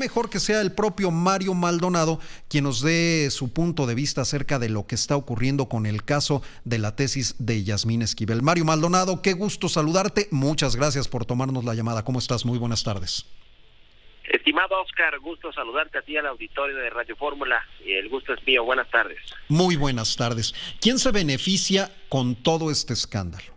mejor que sea el propio Mario Maldonado quien nos dé su punto de vista acerca de lo que está ocurriendo con el caso de la tesis de Yasmín Esquivel. Mario Maldonado, qué gusto saludarte. Muchas gracias por tomarnos la llamada. ¿Cómo estás? Muy buenas tardes. Estimado Oscar, gusto saludarte a ti al auditorio de Radio Fórmula. El gusto es mío. Buenas tardes. Muy buenas tardes. ¿Quién se beneficia con todo este escándalo?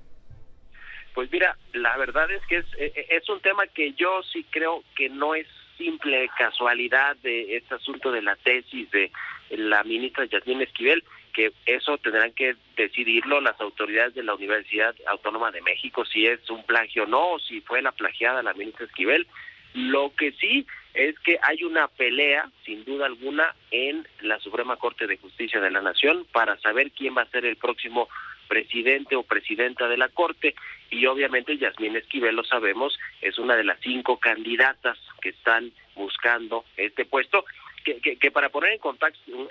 Pues mira, la verdad es que es un tema que yo sí creo que no es simple casualidad de este asunto de la tesis de la ministra Yasmín Esquivel, que eso tendrán que decidirlo las autoridades de la Universidad Autónoma de México, si es un plagio o no, o si fue la plagiada la ministra Esquivel. Lo que sí es que hay una pelea, sin duda alguna, en la Suprema Corte de Justicia de la Nación para saber quién va a ser el próximo presidente o presidenta de la Corte, y obviamente Yasmín Esquivel, lo sabemos, es una de las 5 candidatas que están buscando este puesto, que para poner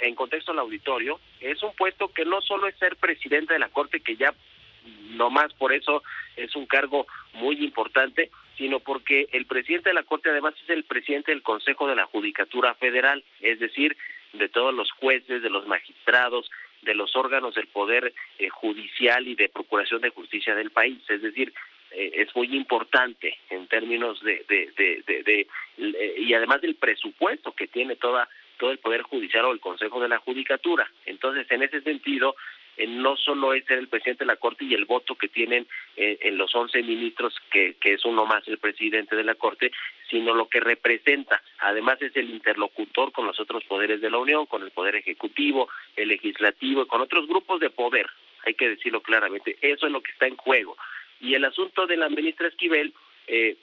en contexto al auditorio, es un puesto que no solo es ser presidente de la Corte, que ya nomás por eso es un cargo muy importante, sino porque el presidente de la Corte además es el presidente del Consejo de la Judicatura Federal, es decir, de todos los jueces, de los magistrados, de los órganos del Poder Judicial y de Procuración de Justicia del país. Es decir, es muy importante en términos y además del presupuesto que tiene todo el Poder Judicial o el Consejo de la Judicatura. Entonces, en ese sentido, no solo es ser el presidente de la Corte y el voto que tienen en los 11 ministros, que es uno más el presidente de la Corte, sino lo que representa. Además es el interlocutor con los otros poderes de la Unión, con el Poder Ejecutivo, el Legislativo y con otros grupos de poder, hay que decirlo claramente. Eso es lo que está en juego. Y el asunto de la ministra Esquivel,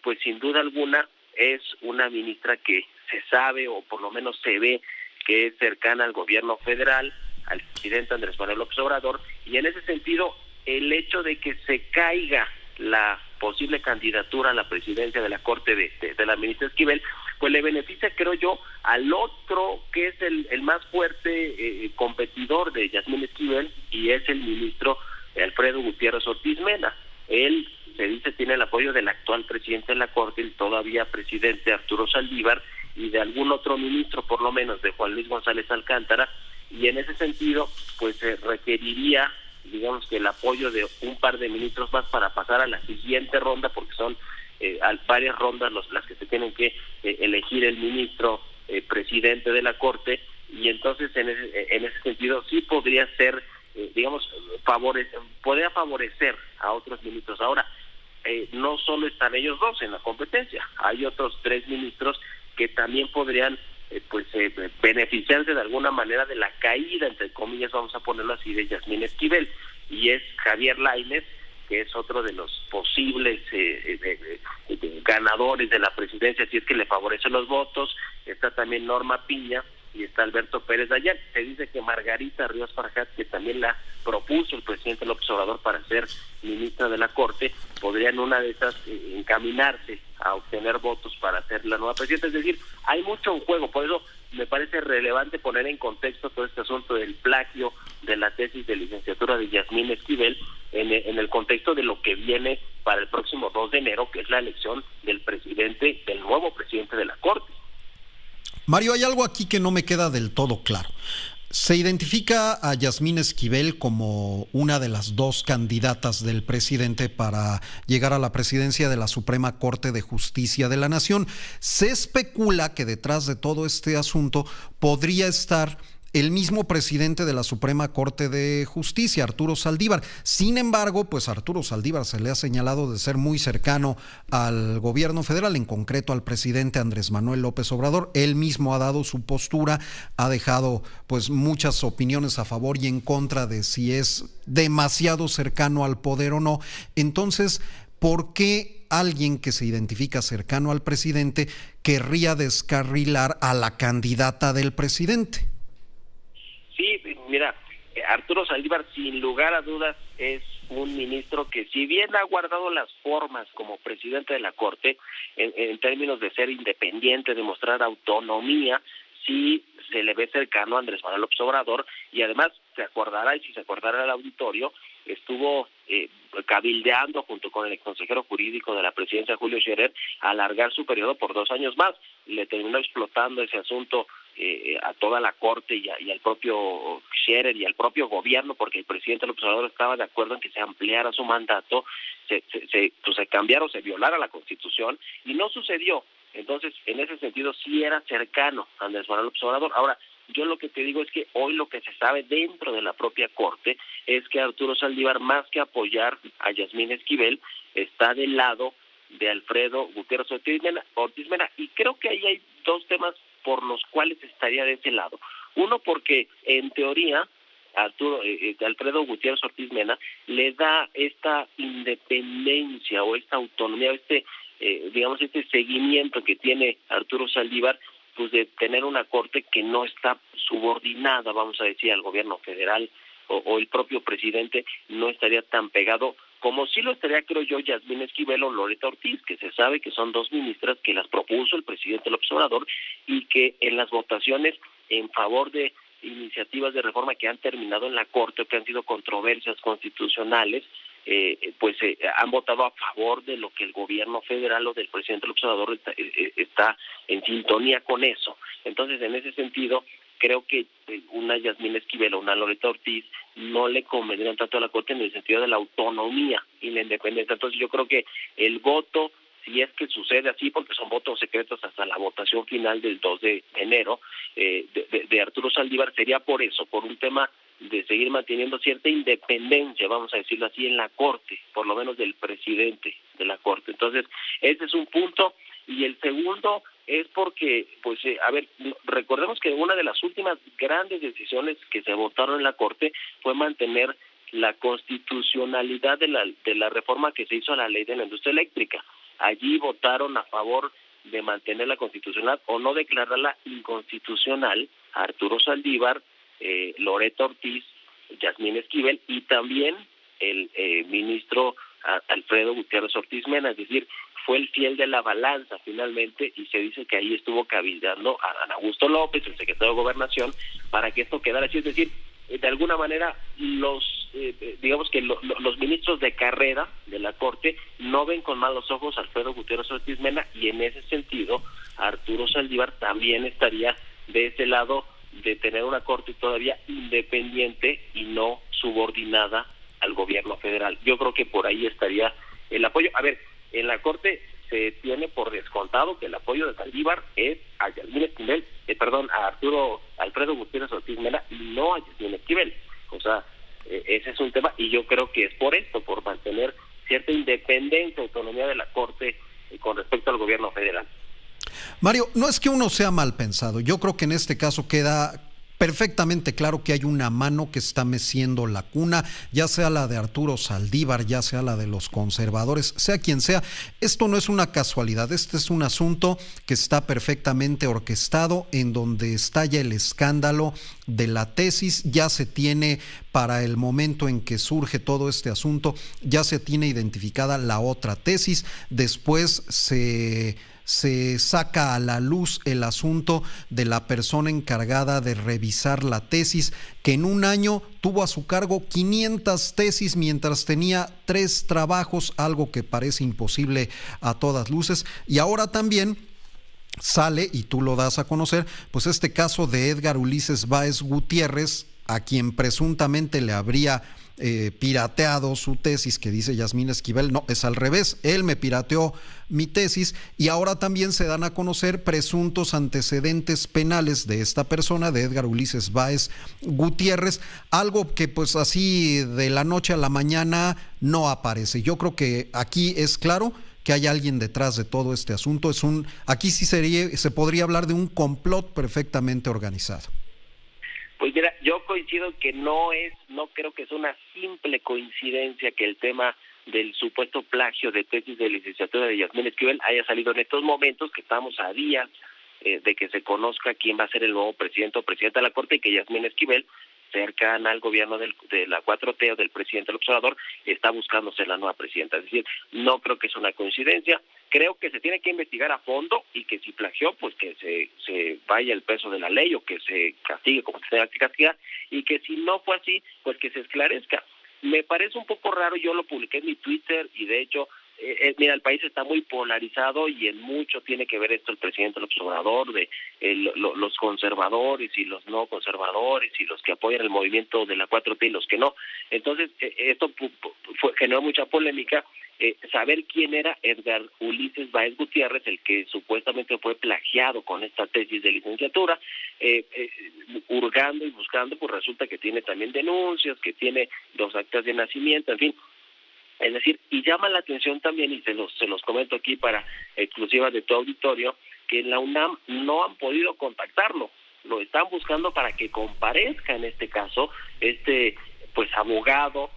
pues sin duda alguna es una ministra que se sabe, o por lo menos se ve, que es cercana al gobierno federal, al presidente Andrés Manuel López Obrador, y en ese sentido el hecho de que se caiga la posible candidatura a la presidencia de la Corte de la ministra Esquivel, pues le beneficia, creo yo, al otro que es el más fuerte competidor de Yasmín Esquivel, y es el ministro Alfredo Gutiérrez Ortiz Mena. Él, se dice, tiene el apoyo del actual presidente de la Corte, el todavía presidente Arturo Saldívar, y de algún otro ministro, por lo menos de Juan Luis González Alcántara, y en ese sentido pues se requeriría, digamos, que el apoyo de un par de ministros más para pasar a la siguiente ronda, porque son varias rondas las que se tienen que elegir el ministro presidente de la Corte, y entonces en ese sentido sí podría ser, digamos, podría favorecer a otros ministros. Ahora, no solo están ellos dos en la competencia, hay otros 3 ministros que también podrían beneficiarse de alguna manera de la caída, entre comillas, vamos a ponerlo así, de Yasmín Esquivel, y es Javier Lainez, que es otro de los posibles ganadores de la presidencia, si es que le favorecen los votos. Está también Norma Piña y está Alberto Pérez Dayán. Se dice que Margarita Ríos Farjat, que también la propuso el presidente López Obrador para ser ministra de la Corte, podría en una de esas encaminarse a obtener votos para ser la nueva presidenta. Es decir, hay mucho en juego, por eso me parece relevante poner en contexto todo este asunto del plagio de la tesis de licenciatura de Yasmín Esquivel en el contexto de lo que viene para el próximo 2 de enero, que es la elección del nuevo presidente de la Corte. Mario, hay algo aquí que no me queda del todo claro. Se identifica a Yasmín Esquivel como una de las 2 candidatas del presidente para llegar a la presidencia de la Suprema Corte de Justicia de la Nación. Se especula que detrás de todo este asunto podría estar el mismo presidente de la Suprema Corte de Justicia, Arturo Saldívar. Sin embargo, pues a Arturo Saldívar se le ha señalado de ser muy cercano al gobierno federal, en concreto al presidente Andrés Manuel López Obrador. Él mismo ha dado su postura, ha dejado pues muchas opiniones a favor y en contra de si es demasiado cercano al poder o no. Entonces, ¿por qué alguien que se identifica cercano al presidente querría descarrilar a la candidata del presidente? Sí, mira, Arturo Saldívar sin lugar a dudas es un ministro que, si bien ha guardado las formas como presidente de la Corte, en términos de ser independiente, de mostrar autonomía, sí se le ve cercano a Andrés Manuel López Obrador, y además se acordará, y si se acordará el auditorio, estuvo cabildeando junto con el consejero jurídico de la presidencia, Julio Scherer, alargar su periodo por 2 años más. Le terminó explotando ese asunto a toda la Corte y al propio Scherer y al propio gobierno, porque el presidente López Obrador estaba de acuerdo en que se ampliara su mandato, se cambiara o se violara la Constitución, y no sucedió. Entonces, en ese sentido, sí era cercano a Andrés Manuel López Obrador. Ahora, yo lo que te digo es que hoy lo que se sabe dentro de la propia Corte es que Arturo Saldívar, más que apoyar a Yasmín Esquivel, está del lado de Alfredo Gutiérrez Ortiz Mena, y creo que ahí hay 2 temas por los cuales estaría de ese lado. Uno, porque en teoría Alfredo Gutiérrez Ortiz Mena le da esta independencia o esta autonomía, este seguimiento que tiene Arturo Saldívar, pues de tener una corte que no está subordinada, vamos a decir, al gobierno federal, o el propio presidente no estaría tan pegado como sí lo estaría, creo yo, Yasmín Esquivel o Loreta Ortiz, que se sabe que son 2 ministras que las propuso el presidente López Obrador, y que en las votaciones en favor de iniciativas de reforma que han terminado en la Corte o que han sido controversias constitucionales, han votado a favor de lo que el gobierno federal o del presidente López Obrador está en sintonía con eso. Entonces, en ese sentido, creo que una Yasmín Esquivel o una Loreta Ortiz no le convendrían tanto a la Corte en el sentido de la autonomía y la independencia. Entonces, yo creo que el voto, si es que sucede así, porque son votos secretos hasta la votación final del 2 de enero, de Arturo Saldívar, sería por eso, por un tema de seguir manteniendo cierta independencia, vamos a decirlo así, en la Corte, por lo menos del presidente de la Corte. Entonces, ese es un punto. Y el segundo es porque, recordemos que una de las últimas grandes decisiones que se votaron en la Corte fue mantener la constitucionalidad de la reforma que se hizo a la ley de la industria eléctrica. Allí votaron a favor de mantener la constitucional o no declararla inconstitucional Arturo Saldívar, Loreta Ortiz, Yasmín Esquivel y también el ministro Alfredo Gutiérrez Ortiz Mena. Es decir, fue el fiel de la balanza finalmente, y se dice que ahí estuvo cabildeando a Adán Augusto López, el secretario de Gobernación, para que esto quedara así. Es decir, de alguna manera los ministros de carrera de la Corte no ven con malos ojos a Alfredo Gutiérrez Ortiz Mena, y en ese sentido Arturo Saldívar también estaría de ese lado de tener una Corte todavía independiente y no subordinada al gobierno federal. Yo creo que por ahí estaría el apoyo. A ver, en la Corte se tiene por descontado que el apoyo de Saldívar es a Yasmín Esquivel, a Alfredo Gutiérrez Ortiz Mena, y no a Yasmín Esquivel. O sea, ese es un tema, y yo creo que es por esto, por mantener cierta independencia, autonomía de la Corte con respecto al gobierno federal. Mario, no es que uno sea mal pensado. Yo creo que en este caso queda perfectamente claro que hay una mano que está meciendo la cuna, ya sea la de Arturo Saldívar, ya sea la de los conservadores, sea quien sea. Esto no es una casualidad, este es un asunto que está perfectamente orquestado, en donde estalla el escándalo de la tesis. Ya se tiene, para el momento en que surge todo este asunto, ya se tiene identificada la otra tesis. Después se saca a la luz el asunto de la persona encargada de revisar la tesis, que en un año tuvo a su cargo 500 tesis mientras tenía 3 trabajos, algo que parece imposible a todas luces. Y ahora también sale, y tú lo das a conocer, pues este caso de Edgar Ulises Báez Gutiérrez, a quien presuntamente le habría pirateado su tesis, que dice Yasmín Esquivel. No, es al revés, él me pirateó mi tesis. Y ahora también se dan a conocer presuntos antecedentes penales de esta persona, de Edgar Ulises Báez Gutiérrez, algo que pues así de la noche a la mañana no aparece. Yo creo que aquí es claro que hay alguien detrás de todo este asunto. Aquí sí se podría hablar de un complot perfectamente organizado. Pues mira, yo coincido que no creo que es una simple coincidencia que el tema del supuesto plagio de tesis de licenciatura de Yasmín Esquivel haya salido en estos momentos, que estamos a días de que se conozca quién va a ser el nuevo presidente o presidenta de la Corte, y que Yasmín Esquivel, cercana al gobierno de la 4T o del presidente López Obrador, está buscando ser la nueva presidenta. Es decir, no creo que es una coincidencia. creo que se tiene que investigar a fondo y que si plagió, pues que se vaya el peso de la ley o que se castigue como se tenga que castigar, y que si no fue así, pues que se esclarezca. Me parece un poco raro, yo lo publiqué en mi Twitter y de hecho, mira, el país está muy polarizado y en mucho tiene que ver esto el presidente López Obrador, de los conservadores y los no conservadores y los que apoyan el movimiento de la 4T y los que no. Entonces, esto generó mucha polémica. Saber quién era Edgar Ulises Báez Gutiérrez, el que supuestamente fue plagiado con esta tesis de licenciatura, hurgando y buscando, pues resulta que tiene también denuncias, que tiene 2 actas de nacimiento, en fin. Es decir, y llama la atención también, y se los comento aquí para exclusiva de tu auditorio, que en la UNAM no han podido contactarlo, lo están buscando para que comparezca en este caso, pues abogado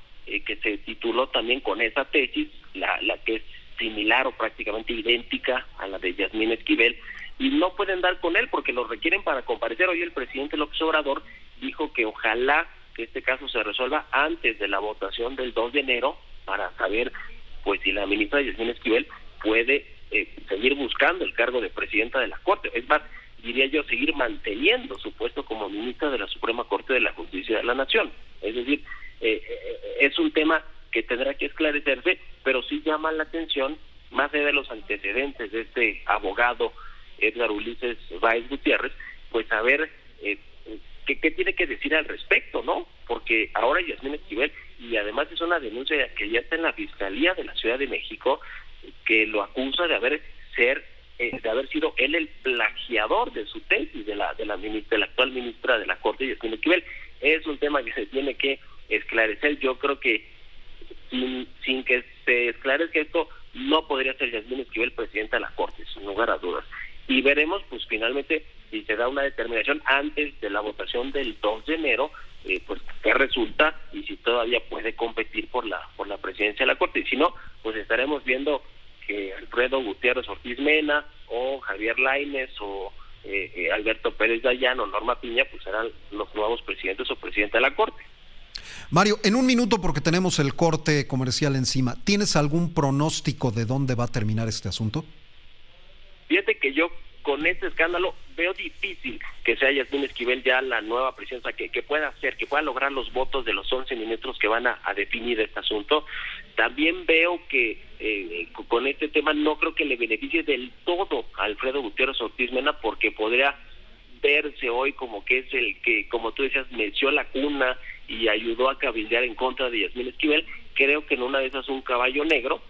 que se tituló también con esa tesis, la que es similar o prácticamente idéntica a la de Yasmín Esquivel, y no pueden dar con él porque lo requieren para comparecer. Hoy el presidente López Obrador dijo que ojalá que este caso se resuelva antes de la votación del 2 de enero, para saber pues si la ministra Yasmín Esquivel puede seguir buscando el cargo de presidenta de la Corte. Es más, diría yo, seguir manteniendo su puesto como ministra de la Suprema Corte de la Justicia de la Nación. Es decir, es un tema que tendrá que esclarecerse, pero sí llama la atención, más allá de los antecedentes de este abogado Edgar Ulises Báez Gutiérrez, pues saber qué tiene que decir al respecto, ¿no? Porque ahora Yasmín Esquivel, y además es una denuncia que ya está en la Fiscalía de la Ciudad de México, que lo acusa de haber sido él el plagiador de su tesis de la actual ministra de la Corte, Yasmín Esquivel. Es un tema que se tiene que esclarecer. Yo creo que sin que se esclarezca esto, no podría ser Yasmín Esquivel presidenta de la Corte, sin lugar a dudas. Y veremos, pues finalmente, si se da una determinación antes de la votación del 2 de enero, pues qué resulta y si todavía puede competir por la presidencia de la Corte. Y si no, pues estaremos viendo que Alfredo Gutiérrez Ortiz Mena o Javier Lainez o Alberto Pérez Dayán o Norma Piña, pues serán los nuevos presidentes o presidenta de la Corte. Mario, en un minuto, porque tenemos el corte comercial encima, ¿tienes algún pronóstico de dónde va a terminar este asunto? Fíjate que yo con este escándalo veo difícil que sea Yasmín Esquivel ya la nueva presidenta, que pueda lograr los votos de los 11 ministros que van a definir este asunto. También veo que con este tema no creo que le beneficie del todo a Alfredo Gutiérrez Ortiz Mena, porque podría verse hoy como que es el que, como tú decías, meció la cuna y ayudó a cabildear en contra de Yasmín Esquivel. Creo que en una de esas un caballo negro,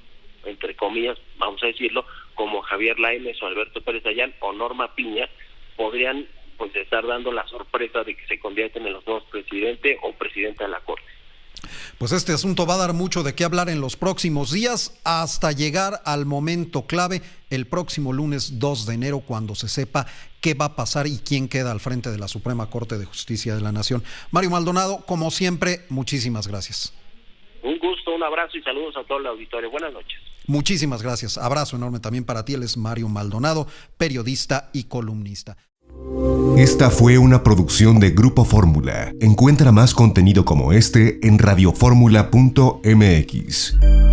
entre comillas, vamos a decirlo, como Javier Lainez o Alberto Pérez Dayán o Norma Piña, podrían pues estar dando la sorpresa de que se convierten en los nuevos presidente o presidenta de la Corte. Pues este asunto va a dar mucho de qué hablar en los próximos días, hasta llegar al momento clave el próximo lunes 2 de enero, cuando se sepa qué va a pasar y quién queda al frente de la Suprema Corte de Justicia de la Nación. Mario Maldonado, como siempre, muchísimas gracias. Un gusto, un abrazo y saludos a todo el auditorio. Buenas noches. Muchísimas gracias. Abrazo enorme también para ti. Él es Mario Maldonado, periodista y columnista. Esta fue una producción de Grupo Fórmula. Encuentra más contenido como este en radioformula.mx.